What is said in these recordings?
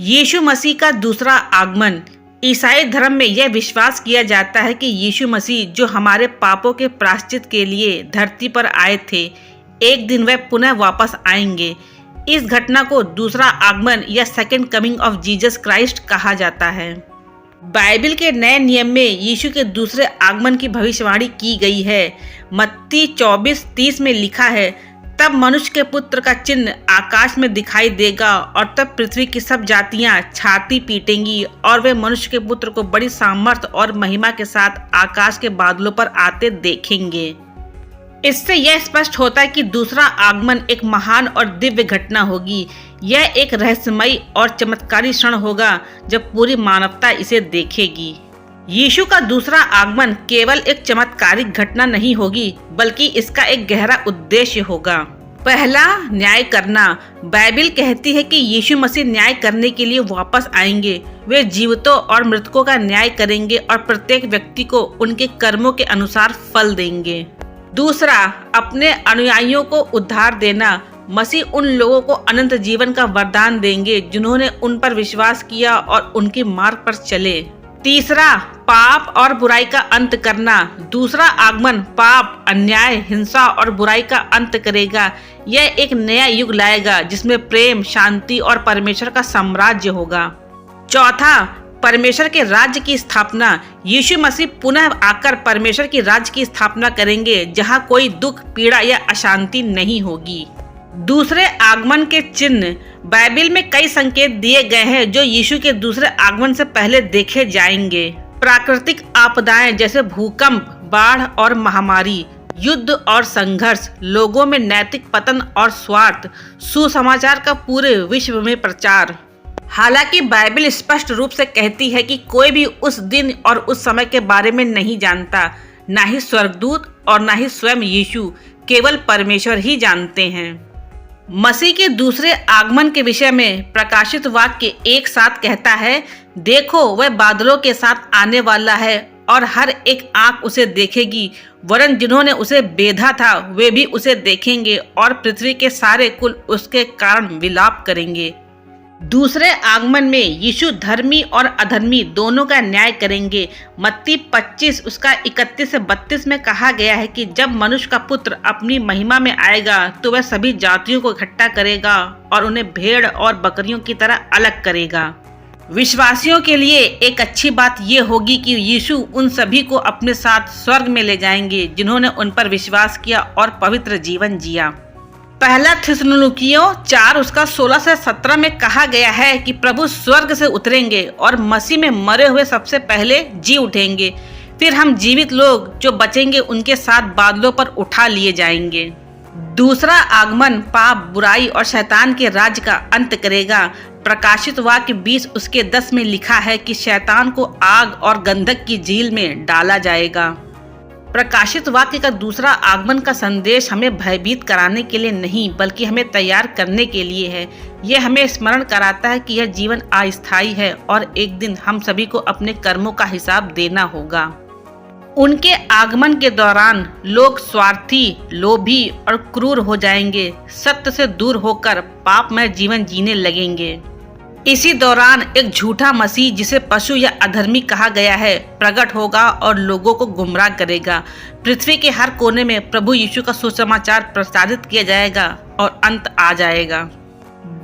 यीशु मसीह का दूसरा आगमन। ईसाई धर्म में यह विश्वास किया जाता है कि यीशु मसीह जो हमारे पापों के प्रायश्चित के लिए धरती पर आए थे, एक दिन वह पुनः वापस आएंगे। इस घटना को दूसरा आगमन या second coming of Jesus Christ कहा जाता है। बाइबल के नए नियम में यीशु के दूसरे आगमन की भविष्यवाणी की गई है। मत्ती 24:30 में लिखा है, तब मनुष्य के पुत्र का चिन्ह आकाश में दिखाई देगा और तब पृथ्वी की सब जातियां छाती पीटेंगी और वे मनुष्य के पुत्र को बड़ी सामर्थ और महिमा के साथ आकाश के बादलों पर आते देखेंगे। इससे यह स्पष्ट होता है कि दूसरा आगमन एक महान और दिव्य घटना होगी। यह एक रहस्यमयी और चमत्कारी क्षण होगा जब पूरी मानवता इसे देखेगी। यीशु का दूसरा आगमन केवल एक चमत्कारिक घटना नहीं होगी, बल्कि इसका एक गहरा उद्देश्य होगा। पहला, न्याय करना। बाइबल कहती है कि यीशु मसीह न्याय करने के लिए वापस आएंगे। वे जीवितों और मृतकों का न्याय करेंगे और प्रत्येक व्यक्ति को उनके कर्मों के अनुसार फल देंगे। दूसरा, अपने अनुयायियों को उद्धार देना। मसीह उन लोगों को अनंत जीवन का वरदान देंगे जिन्होंने उन पर विश्वास किया और उनके मार्ग पर चले। तीसरा, पाप और बुराई का अंत करना। दूसरा आगमन पाप, अन्याय, हिंसा और बुराई का अंत करेगा। यह एक नया युग लाएगा जिसमें प्रेम, शांति और परमेश्वर का साम्राज्य होगा। चौथा, परमेश्वर के राज्य की स्थापना। यीशु मसीह पुनः आकर परमेश्वर की राज्य की स्थापना करेंगे जहां कोई दुख, पीड़ा या अशांति नहीं होगी। दूसरे आगमन के चिन्ह। बाइबल में कई संकेत दिए गए हैं जो यीशु के दूसरे आगमन से पहले देखे जाएंगे। प्राकृतिक आपदाएं जैसे भूकंप, बाढ़ और महामारी, युद्ध और संघर्ष, लोगों में नैतिक पतन और स्वार्थ, सुसमाचार का पूरे विश्व में प्रचार। हालांकि बाइबल स्पष्ट रूप से कहती है कि कोई भी उस दिन और उस समय के बारे में नहीं जानता, ना ही स्वर्गदूत और ना ही स्वयं यीशु, केवल परमेश्वर ही जानते हैं। मसीह के दूसरे आगमन के विषय में प्रकाशित वाक्य एक साथ कहता है, देखो वह बादलों के साथ आने वाला है और हर एक आंख उसे देखेगी, वरन जिन्होंने उसे बेधा था वे भी उसे देखेंगे और पृथ्वी के सारे कुल उसके कारण विलाप करेंगे। दूसरे आगमन में यीशु धर्मी और अधर्मी दोनों का न्याय करेंगे। मत्ती 25 उसका 31 से 32 में कहा गया है कि जब मनुष्य का पुत्र अपनी महिमा में आएगा तो वह सभी जातियों को इकट्ठा करेगा और उन्हें भेड़ और बकरियों की तरह अलग करेगा। विश्वासियों के लिए एक अच्छी बात यह होगी कि यीशु उन सभी को अपने साथ स्वर्ग में ले जाएंगे जिन्होंने उन पर विश्वास किया और पवित्र जीवन जिया। पहला थिस्सलुनीकियों 4 उसका 16 से 17 में कहा गया है कि प्रभु स्वर्ग से उतरेंगे और मसीह में मरे हुए सबसे पहले जी उठेंगे। फिर हम जीवित लोग जो बचेंगे उनके साथ बादलों पर उठा लिए जाएंगे। दूसरा आगमन पाप, बुराई और शैतान के राज का अंत करेगा। प्रकाशित वाक्य 20 उसके 10 में लिखा है कि शैतान को आग और गंधक की झील में डाला जाएगा। प्रकाशित वाक्य का दूसरा आगमन का संदेश हमें भयभीत कराने के लिए नहीं, बल्कि हमें तैयार करने के लिए है। यह हमें स्मरण कराता है कि यह जीवन अस्थायी है और एक दिन हम सभी को अपने कर्मों का हिसाब देना होगा। उनके आगमन के दौरान लोग स्वार्थी, लोभी और क्रूर हो जाएंगे, सत्य से दूर होकर पापमय जीवन जीने लगेंगे। इसी दौरान एक झूठा मसीह जिसे पशु या अधर्मी कहा गया है प्रकट होगा और लोगों को गुमराह करेगा। पृथ्वी के हर कोने में प्रभु यीशु का सुसमाचार प्रसारित किया जाएगा और अंत आ जाएगा।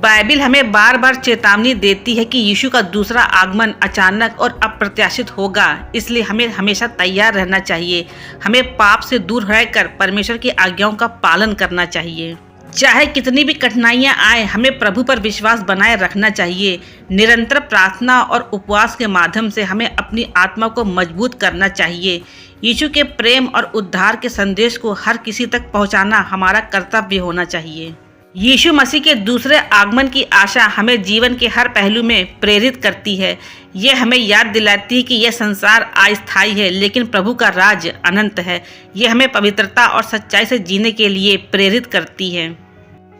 बाइबल हमें बार बार चेतावनी देती है कि यीशु का दूसरा आगमन अचानक और अप्रत्याशित होगा, इसलिए हमें हमेशा तैयार रहना चाहिए। हमें पाप से दूर रहकर परमेश्वर की आज्ञाओं का पालन करना चाहिए। चाहे कितनी भी कठिनाइयां आए, हमें प्रभु पर विश्वास बनाए रखना चाहिए। निरंतर प्रार्थना और उपवास के माध्यम से हमें अपनी आत्मा को मजबूत करना चाहिए। यीशु के प्रेम और उद्धार के संदेश को हर किसी तक पहुंचाना हमारा कर्तव्य होना चाहिए। यीशु मसीह के दूसरे आगमन की आशा हमें जीवन के हर पहलू में प्रेरित करती है। यह हमें याद दिलाती है कि यह संसार अस्थायी है, लेकिन प्रभु का राज अनंत है। यह हमें पवित्रता और सच्चाई से जीने के लिए प्रेरित करती है।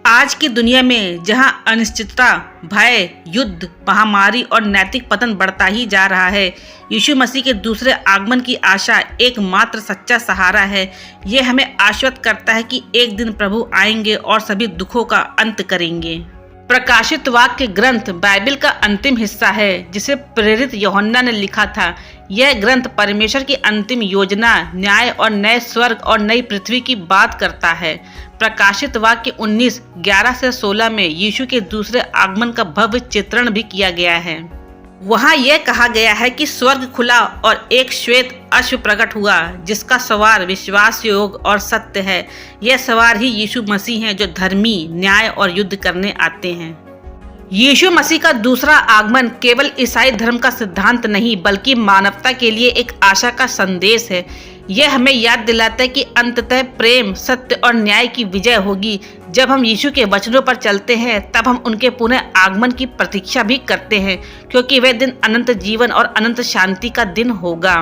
आज की दुनिया में जहां अनिश्चितता, भय, युद्ध, महामारी और नैतिक पतन बढ़ता ही जा रहा है, यीशु मसीह के दूसरे आगमन की आशा एकमात्र सच्चा सहारा है। यह हमें आश्वस्त करता है कि एक दिन प्रभु आएंगे और सभी दुखों का अंत करेंगे। प्रकाशित वाक्य ग्रंथ बाइबल का अंतिम हिस्सा है जिसे प्रेरित यूहन्ना ने लिखा था। यह ग्रंथ परमेश्वर की अंतिम योजना, न्याय और नए स्वर्ग और नई पृथ्वी की बात करता है। प्रकाशित वाक्य 19:11 से 16 में यीशु के दूसरे आगमन का भव्य चित्रण भी किया गया है। वहाँ यह कहा गया है कि स्वर्ग खुला और एक श्वेत अश्व प्रकट हुआ जिसका सवार विश्वास योग्य और सत्य है। यह सवार ही यीशु मसीह हैं जो धर्मी, न्याय और युद्ध करने आते हैं। यीशु मसीह का दूसरा आगमन केवल ईसाई धर्म का सिद्धांत नहीं बल्कि मानवता के लिए एक आशा का संदेश है। यह हमें याद दिलाता है कि अंततः प्रेम, सत्य और न्याय की विजय होगी। जब हम यीशु के वचनों पर चलते हैं तब हम उनके पुनः आगमन की प्रतीक्षा भी करते हैं, क्योंकि वह दिन अनंत जीवन और अनंत शांति का दिन होगा।